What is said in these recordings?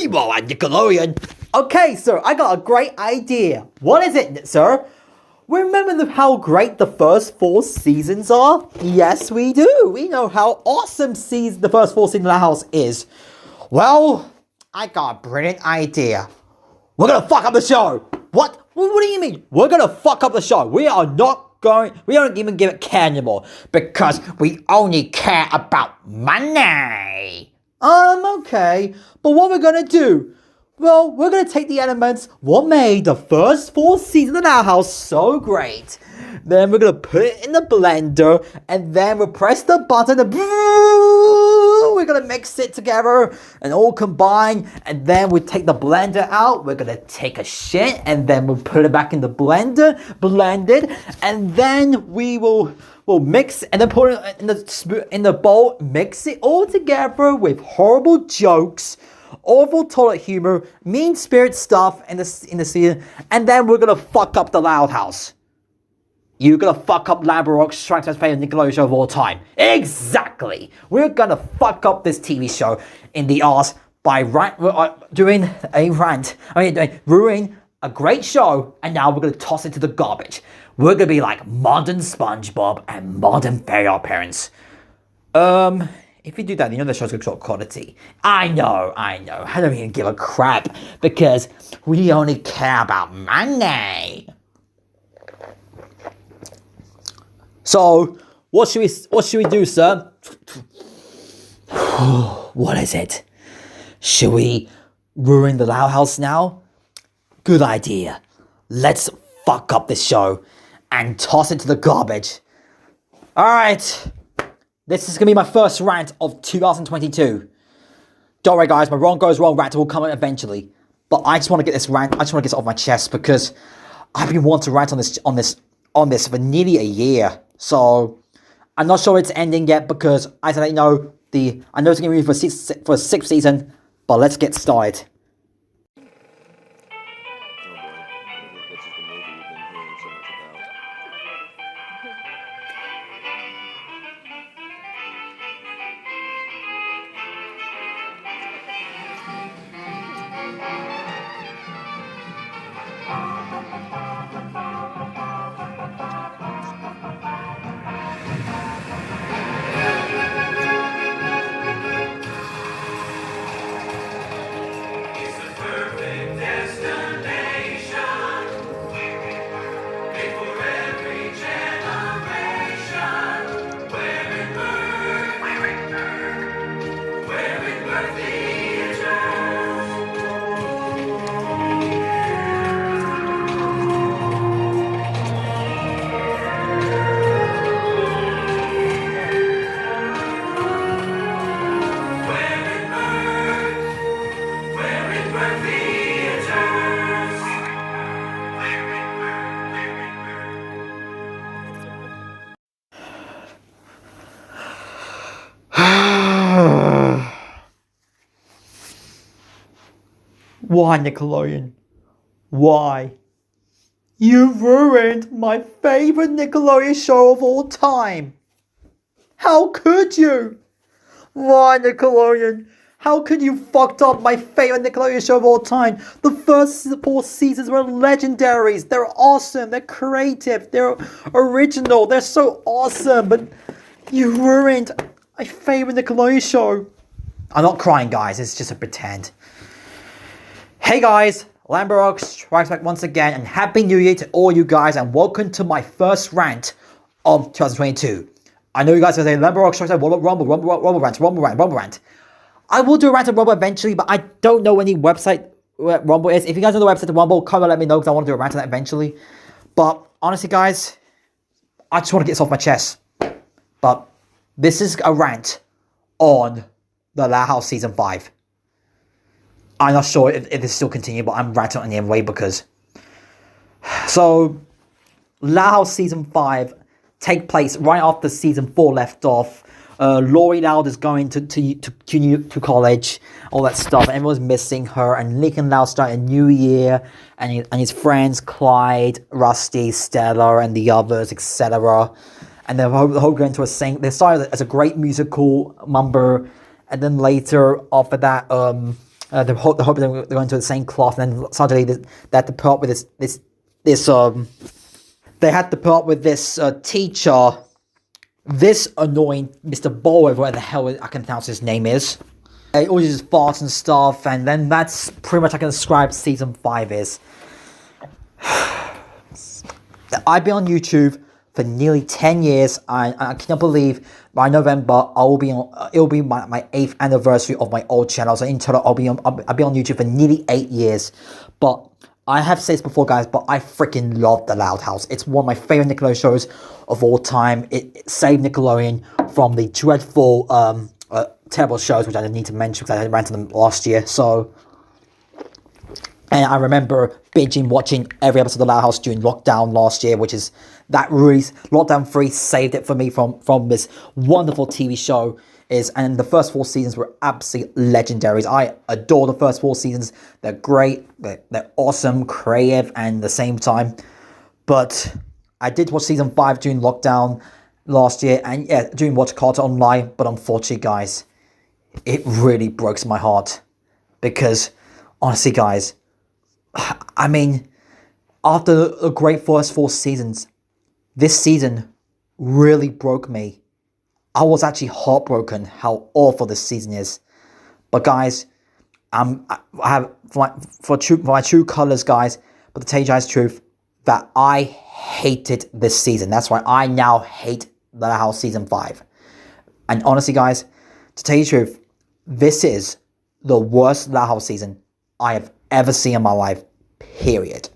Meanwhile at Nickelodeon. Okay, sir, I got a great idea. What is it, sir? Remember how great the first 4 seasons are? Yes, we do. We know how awesome the first 4 seasons of the house is. Well, I got a brilliant idea. We're gonna fuck up the show. What? What do you mean? We're gonna fuck up the show. We don't even give it care anymore because we only care about money. Okay. But what we're gonna do? Well, we're gonna take the elements what made the first 4 seasons of our house so great. Then we're gonna put it in the blender, and then we'll press the button and we're gonna mix it together and all combine, and then we take the blender out. We're gonna take a shit, and then we'll put it back in the blender, blend it, and then we'll mix and then put it in the bowl, mix it all together with horrible jokes, awful toilet humor, mean spirit stuff in the season, and then we're gonna fuck up the Loud House. You're gonna fuck up Lambo, Rockstrikesback's most favorite Nickelodeon show of all time. Exactly! We're gonna fuck up this TV show in the arse by doing a rant. Ruining a great show, and now we're gonna toss it to the garbage. We're gonna be like modern SpongeBob and modern Fairy Parents. If you do that, you know the show's gonna drop quality. I know. I don't even give a crap because we only care about money. So, what should we do, sir? What is it? Should we ruin the Loud House now? Good idea. Let's fuck up this show and toss it to the garbage. Alright. This is gonna be my first rant of 2022. Don't worry guys, my wrong goes wrong rant will come in eventually. But I just want to get this rant, I just want to get it off my chest because I've been wanting to rant on this for nearly a year. So I'm not sure it's ending yet because I said I know it's gonna be for a 6th season, but let's get started. Why, Nickelodeon? Why? You ruined my favorite Nickelodeon show of all time. How could you? Why, Nickelodeon? How could you fucked up my favorite Nickelodeon show of all time? The first 4 seasons were legendaries. They're awesome. They're creative. They're original. They're so awesome. But you ruined my favorite Nickelodeon show. I'm not crying, guys. It's just a pretend. Hey guys, Lambo strikes back once again, and Happy New Year to all you guys, and welcome to my first rant of 2022. I know you guys are saying Lambo strikes back, Rumble rant. I will do a rant on Rumble eventually, but I don't know any website where Rumble is. If you guys know the website to Rumble, come and let me know because I want to do a rant on that eventually. But honestly, guys, I just want to get this off my chest. But this is a rant on the Loud House Season 5. I'm not sure if this still continues, but I'm ranting on the way because... So, Loud House Season 5 take place right after Season 4 left off. Lori Loud is going to college, all that stuff. Everyone's missing her, and Nick and Loud start a new year, and his friends Clyde, Rusty, Stella, and the others, etc. And they're whole going to sing. They started as a great musical number, and then later after that, They hope they're going to the same class, and then suddenly they had to put up with this they had to put up with this teacher, this annoying Mr. Boy, whatever the hell I can pronounce his name is. All these farts and stuff, and then that's pretty much I can describe season 5 is. I've been on YouTube for nearly 10 years. I cannot believe by November I will be on. It will be my 8th anniversary of my old channel. So in total, I'll be on YouTube for nearly 8 years. But I have said this before, guys. But I freaking love The Loud House. It's one of my favorite Nickelodeon shows of all time. It saved Nickelodeon from the dreadful, terrible shows which I didn't need to mention because I ranted them last year. So. And I remember binging watching every episode of The Loud House during lockdown last year, which is that really lockdown 3 saved it for me from this wonderful TV show. And the first 4 seasons were absolutely legendaries. I adore the first 4 seasons. They're great, they're awesome, creative, and at the same time. But I did watch season 5 during lockdown last year, and yeah, during Watch Carter Online. But unfortunately, guys, it really breaks my heart because honestly, guys. I mean, after the great first 4 seasons, this season really broke me. I was actually heartbroken how awful this season is. But guys, I have for my true colors, guys. But to tell you guys the truth, that I hated this season. That's why I now hate The House season 5. And honestly, guys, to tell you the truth, this is the worst The House season I have ever seen in my life, period.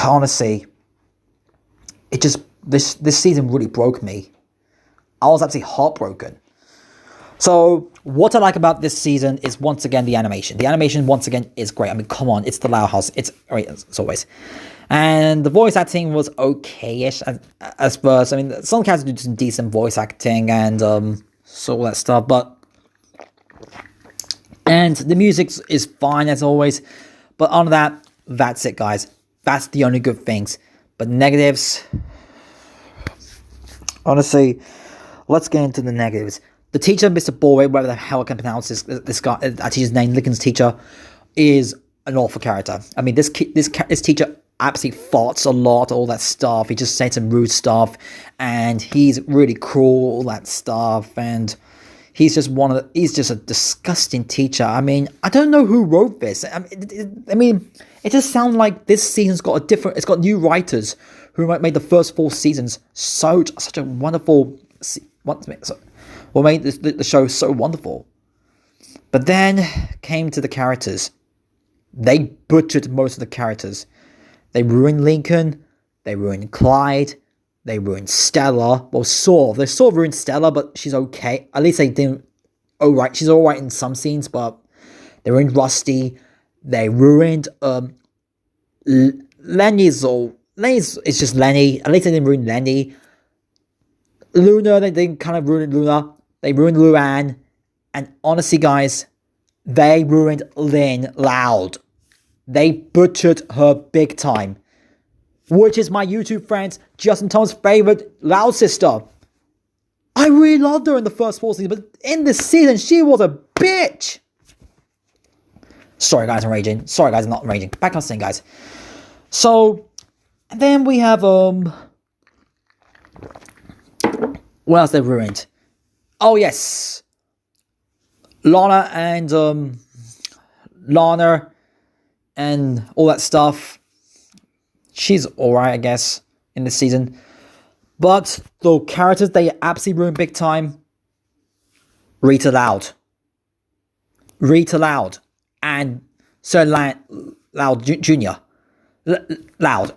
Honestly, it just, this season really broke me. I was absolutely heartbroken. So, what I like about this season is, once again, the animation. The animation, once again, is great. I mean, come on, it's The Loud House. It's great, as always. And the voice acting was okay-ish as first. I mean, some characters do some decent voice acting and so all that stuff, but... And the music is fine as always, but on that, that's it, guys. That's the only good things. But negatives, honestly, let's get into the negatives. The teacher, Mr. Boy, whatever the hell I can pronounce this guy, that teacher's name, Lincoln's teacher, is an awful character. I mean, this teacher absolutely farts a lot, all that stuff. He just says some rude stuff, and he's really cruel, all that stuff, and... He's just a disgusting teacher. I mean, I don't know who wrote this. I mean, it just sounds like this season's got it's got new writers who made the first 4 seasons such a wonderful, made the show so wonderful. But then came to the characters. They butchered most of the characters. They ruined Lincoln. They ruined Clyde. They ruined Stella. Well, sort of. They sort of ruined Stella, but she's okay. At least they didn't... Alright, she's alright in some scenes, but... They ruined Rusty. They ruined... Lenny's just Lenny. At least they didn't ruin Lenny. Luna, they kind of ruined Luna. They ruined Luann. And honestly, guys, they ruined Lynn Loud. They butchered her big time. Which is my YouTube friends, Justin Tom's favorite Loud sister. I really loved her in the first 4 seasons, but in this season, she was a bitch. Sorry, guys, I'm raging. Sorry, guys, I'm not raging. Back on scene, guys. So, and then we have, what else they ruined? Oh, yes. Lana and all that stuff. She's alright, I guess, in this season. But the characters they absolutely ruined big time. Rita Loud. And Sir Loud Jr. Loud.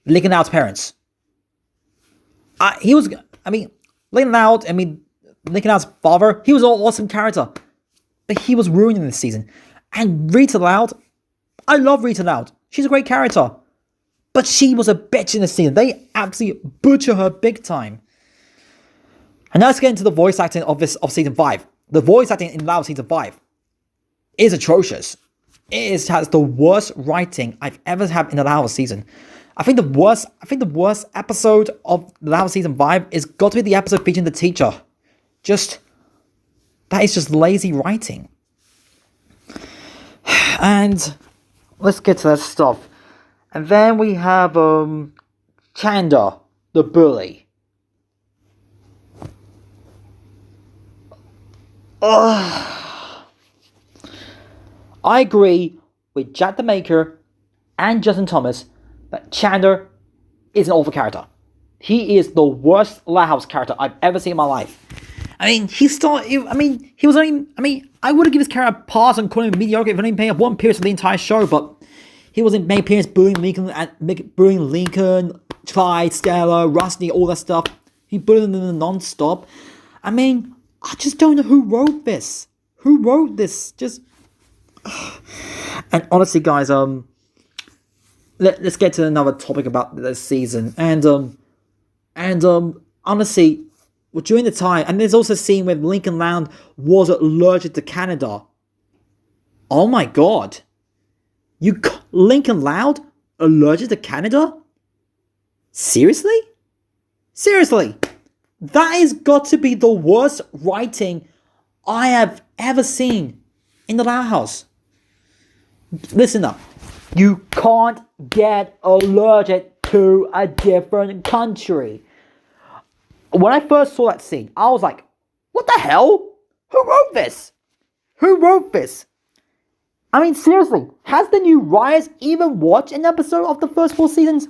Lincoln Loud's parents. Lincoln Loud's father, he was an awesome character. But he was ruined in this season. And Rita Loud, I love Rita Loud. She's a great character. But she was a bitch in the season. They absolutely butcher her big time. And now let's get into the voice acting of season 5. The voice acting in Loud season 5 is atrocious. It has the worst writing I've ever had in the Loud season. I think the worst episode of Loud season 5 is got to be the episode featuring the teacher. That is just lazy writing. And let's get to that stuff. And then we have Chandler, the bully. I agree with Jack the Maker and Justin Thomas that Chandler is an awful character. He is the worst Lighthouse character I've ever seen in my life. I was only, I would have given his character a pass and calling him mediocre if only paying up one appearance for the entire show, but he wasn't making appearance bullying Lincoln, Clyde, Stella, Rusty, all that stuff. He bullied them non-stop. I just don't know who wrote this. Who wrote this? And honestly, guys, let's get to another topic about this season. And honestly, during the time, and there's also a scene where Lincoln Loud was allergic to Canada. Oh my god. Lincoln Loud allergic to Canada? Seriously? Seriously? That has got to be the worst writing I have ever seen in the Loud House. Listen up. You can't get allergic to a different country. When I first saw that scene, I was like, what the hell? Who wrote this? Who wrote this? Seriously, has the new writers even watched an episode of the first 4 seasons?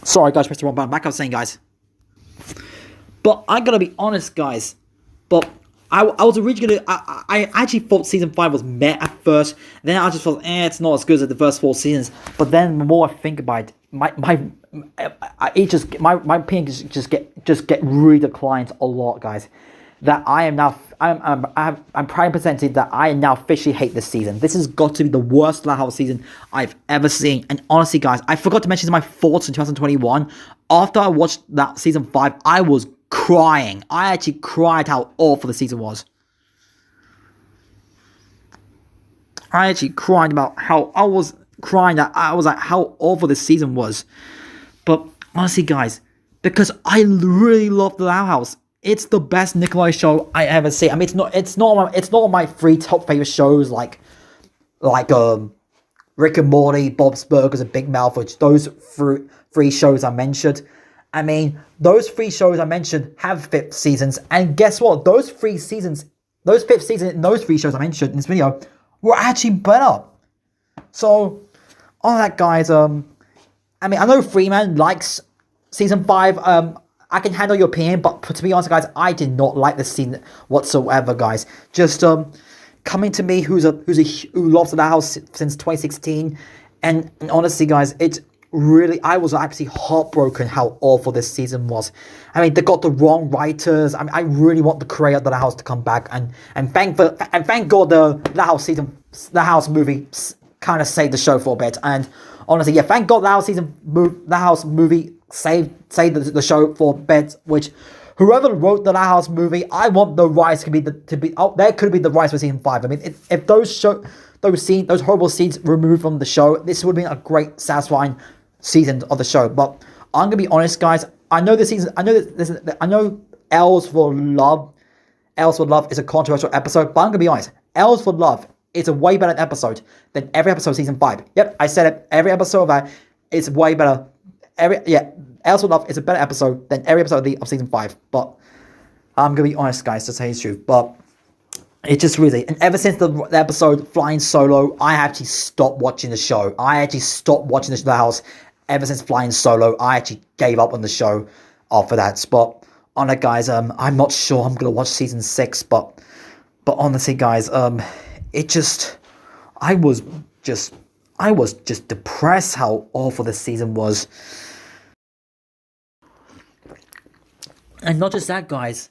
Sorry, guys, pressed the wrong button. Back up saying, guys. But I gotta be honest, guys. But I was originally I actually thought season 5 was meh at first. Then I just thought, it's not as good as the first 4 seasons. But then the more I think about it, my opinion just get really declined a lot, guys. That I'm proud and presented that I now officially hate this season. This has got to be the worst Lighthouse season I've ever seen. And honestly, guys, I forgot to mention my thoughts in 2021. After I watched that season 5, I was crying. I actually cried how awful the season was. I actually cried about how I was crying that I was like how awful this season was. But honestly, guys, because I really love the Loud House. It's the best Nickelodeon show I ever see. It's not my 3 top favorite shows like Rick and Morty, Bob's Burgers, and Big Mouth, which those 3 shows I mentioned. Those 3 shows I mentioned have 5 seasons, and guess what? Those 5th season in those 3 shows I mentioned in this video were actually better. So, on that, guys, I know Freeman likes season 5. I can handle your opinion, but to be honest, guys, I did not like this season whatsoever, guys. Just coming to me, who loves the house since 2016, and honestly, guys, I was actually heartbroken how awful this season was. They got the wrong writers. I really want the creator of the house to come back, and thank God the house movie kind of saved the show for a bit. And honestly, yeah, thank God the house movie saved the show for a bit. Which whoever wrote the House movie, I want the rights there could be the rights for season 5. If those horrible scenes removed from the show, this would have been a great, satisfying season of the show. But I'm gonna be honest, guys. I know L's for Love is a controversial episode, but I'm gonna be honest. L's for Love is a way better episode than every episode of season 5. Yep, I said it. Every episode of that is way better. L's for Love is a better episode than every episode of season 5. But I'm gonna be honest, guys, to say the truth. But it just really, and ever since the episode Flying Solo, I actually stopped watching the show. I actually stopped watching the house. Ever since Flying Solo, I actually gave up on the show after that. But on it, guys, I'm not sure I'm gonna watch season 6. But honestly, guys, I was just depressed how awful this season was. And not just that, guys.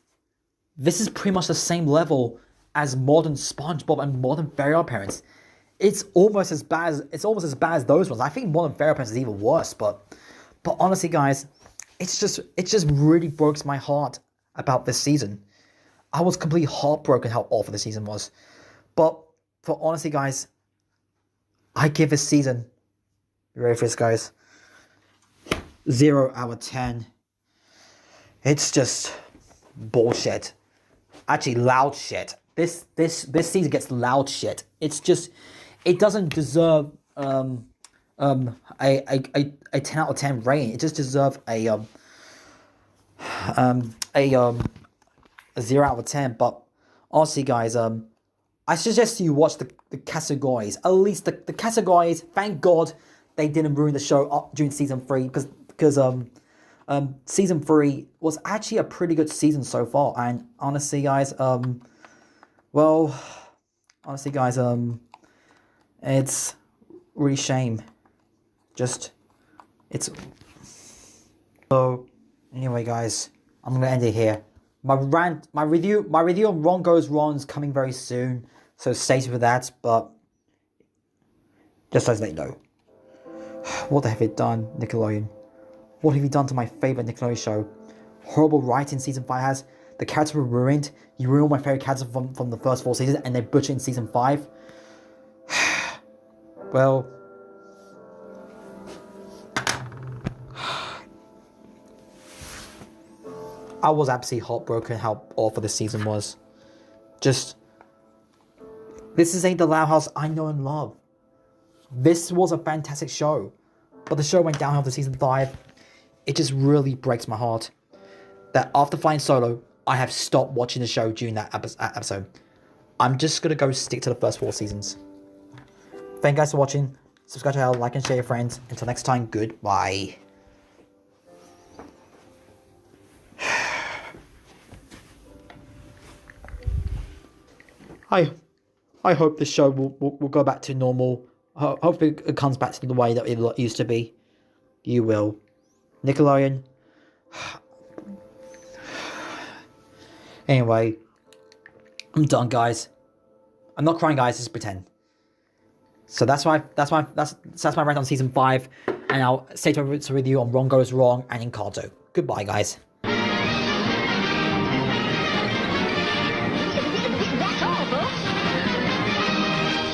This is pretty much the same level as Modern SpongeBob and Modern Fairy Parents. It's almost as bad as those ones. I think Modern Fairy Parents is even worse. But honestly, guys, it just really breaks my heart about this season. I was completely heartbroken how awful this season was. But for honestly, guys, I give this season, you ready for this, guys? 0 out of 10. It's just bullshit. Actually, loud shit. this season gets loud shit. It's just, it doesn't deserve a 10 out of 10 rating. It just deserves a 0 out of 10. But honestly, guys, I suggest you watch the categories. At least the categories. Thank God they didn't ruin the show up during season 3, because season 3 was actually a pretty good season so far. And honestly, guys, it's really shame. Just, it's... So, anyway, guys, I'm gonna end it here. My review on Wrong Goes Wrong is coming very soon, so stay tuned for that. But just as they know, what have you done, Nickelodeon? What have you done to my favorite Nickelodeon show? Horrible writing season 5 has. The characters were ruined. You ruined my favorite characters from the first 4 seasons, and they butchered in season 5. Well, I was absolutely heartbroken how awful this season was. Just, this is ain't the Loud House I know and love. This was a fantastic show, but the show went downhill after season 5. It just really breaks my heart that after flying solo, I have stopped watching the show during that episode. I'm just gonna go stick to the first 4 seasons. Thank you guys for watching. Subscribe to the channel, like and share your friends. Until next time, goodbye. I hope the show will go back to normal. Hopefully it comes back to the way that it used to be. You will. Nickelodeon. Anyway, I'm done, guys. I'm not crying, guys. Just pretend. So that's my rant on season 5, and I'll stay to review on Wrong Goes Wrong and Encanto. Goodbye, guys.